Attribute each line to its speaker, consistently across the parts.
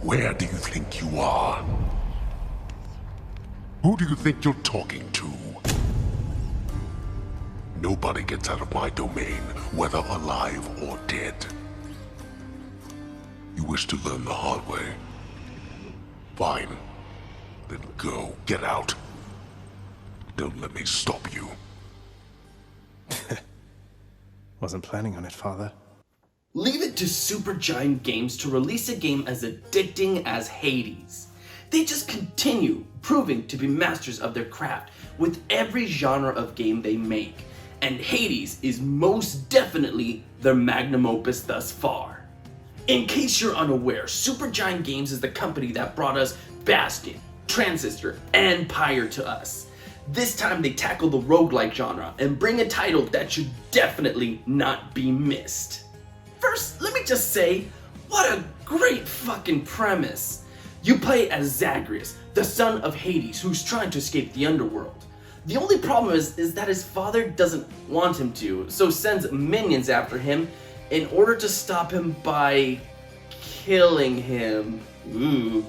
Speaker 1: Where do you think you are? Who do you think you're talking to? Nobody gets out of my domain, whether alive or dead. You wish to learn the hard way? Fine. Then go. Get out. Don't let me stop you.
Speaker 2: Wasn't planning on it, Father.
Speaker 3: Leave it to Supergiant Games to release a game as addicting as Hades. They just continue proving to be masters of their craft with every genre of game they make, and Hades is most definitely their magnum opus thus far. In case you're unaware, Supergiant Games is the company that brought us Bastion, Transistor, and Pyre to us. This time they tackle the roguelike genre and bring a title that should definitely not be missed. First, let me just say, what a great fucking premise. You play as Zagreus, the son of Hades, who's trying to escape the underworld. The only problem is that his father doesn't want him to, so sends minions after him in order to stop him by killing him. Ooh.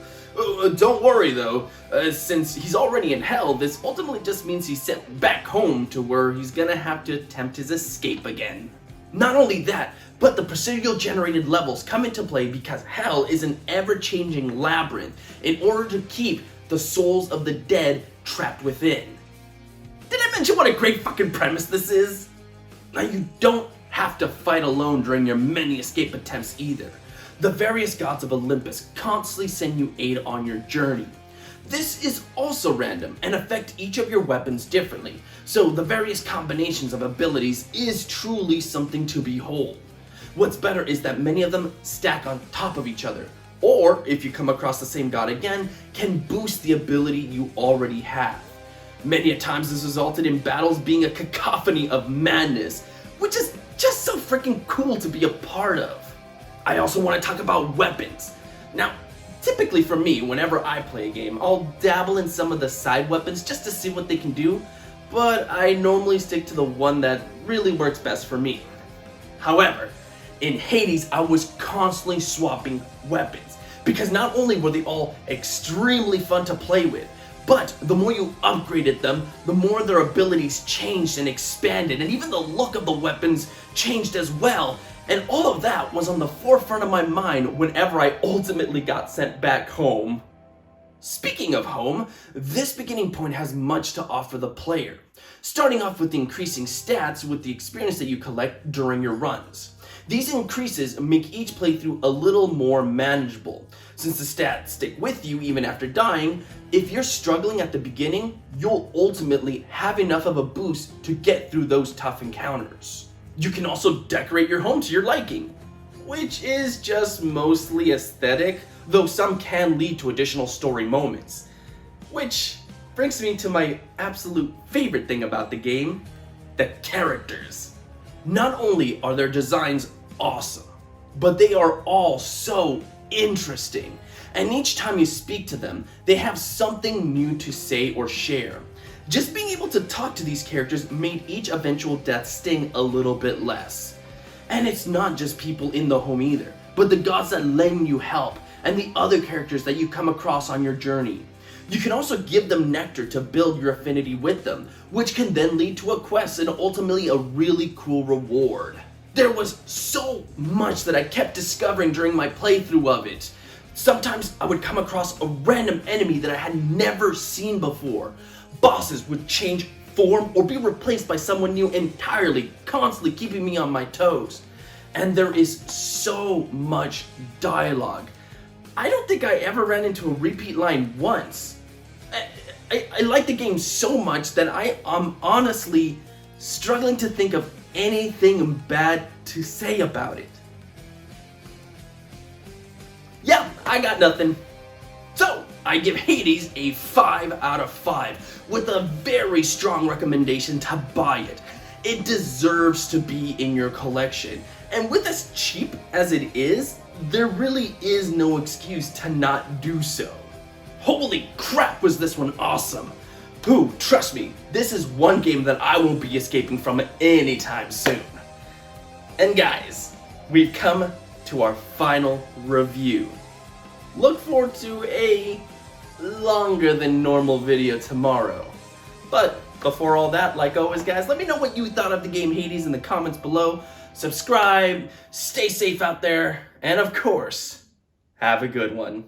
Speaker 3: Don't worry though, since he's already in hell, this ultimately just means he's sent back home to where he's gonna have to attempt his escape again. Not only that, but the procedural generated levels come into play because hell is an ever-changing labyrinth in order to keep the souls of the dead trapped within. Did I mention what a great fucking premise this is? Now you don't have to fight alone during your many escape attempts either. The various gods of Olympus constantly send you aid on your journey. This is also random and affect each of your weapons differently, so the various combinations of abilities is truly something to behold. What's better is that many of them stack on top of each other, or if you come across the same god again, can boost the ability you already have. Many a times this resulted in battles being a cacophony of madness, which is just so freaking cool to be a part of. I also want to talk about weapons. Now, typically for me, whenever I play a game, I'll dabble in some of the side weapons just to see what they can do, but I normally stick to the one that really works best for me. However, in Hades, I was constantly swapping weapons, because not only were they all extremely fun to play with, but the more you upgraded them, the more their abilities changed and expanded, and even the look of the weapons changed as well. And all of that was on the forefront of my mind whenever I ultimately got sent back home. Speaking of home, this beginning point has much to offer the player, starting off with the increasing stats with the experience that you collect during your runs. These increases make each playthrough a little more manageable. Since the stats stick with you even after dying, if you're struggling at the beginning, you'll ultimately have enough of a boost to get through those tough encounters. You can also decorate your home to your liking, which is just mostly aesthetic, though some can lead to additional story moments. Which brings me to my absolute favorite thing about the game, the characters. Not only are their designs awesome, but they are all so interesting, and each time you speak to them, they have something new to say or share. Just being able to talk to these characters made each eventual death sting a little bit less. And it's not just people in the home either, but the gods that lend you help, and the other characters that you come across on your journey. You can also give them nectar to build your affinity with them, which can then lead to a quest and ultimately a really cool reward. There was so much that I kept discovering during my playthrough of it. Sometimes I would come across a random enemy that I had never seen before. Bosses would change form or be replaced by someone new entirely, constantly keeping me on my toes. And there is so much dialogue. I don't think I ever ran into a repeat line once. I like the game so much that I am honestly struggling to think of anything bad to say about it. Yeah, I got nothing. So, I give Hades a 5 out of 5 with a very strong recommendation to buy it. It deserves to be in your collection, and with as cheap as it is, there really is no excuse to not do so. Holy crap, was this one awesome! Trust me, this is one game that I won't be escaping from anytime soon. And guys, we've come to our final review. look forward to a longer than normal video tomorrow. But before all that, like always guys, let me know what you thought of the game Hades in the comments below. Subscribe, stay safe out there, and of course, have a good one.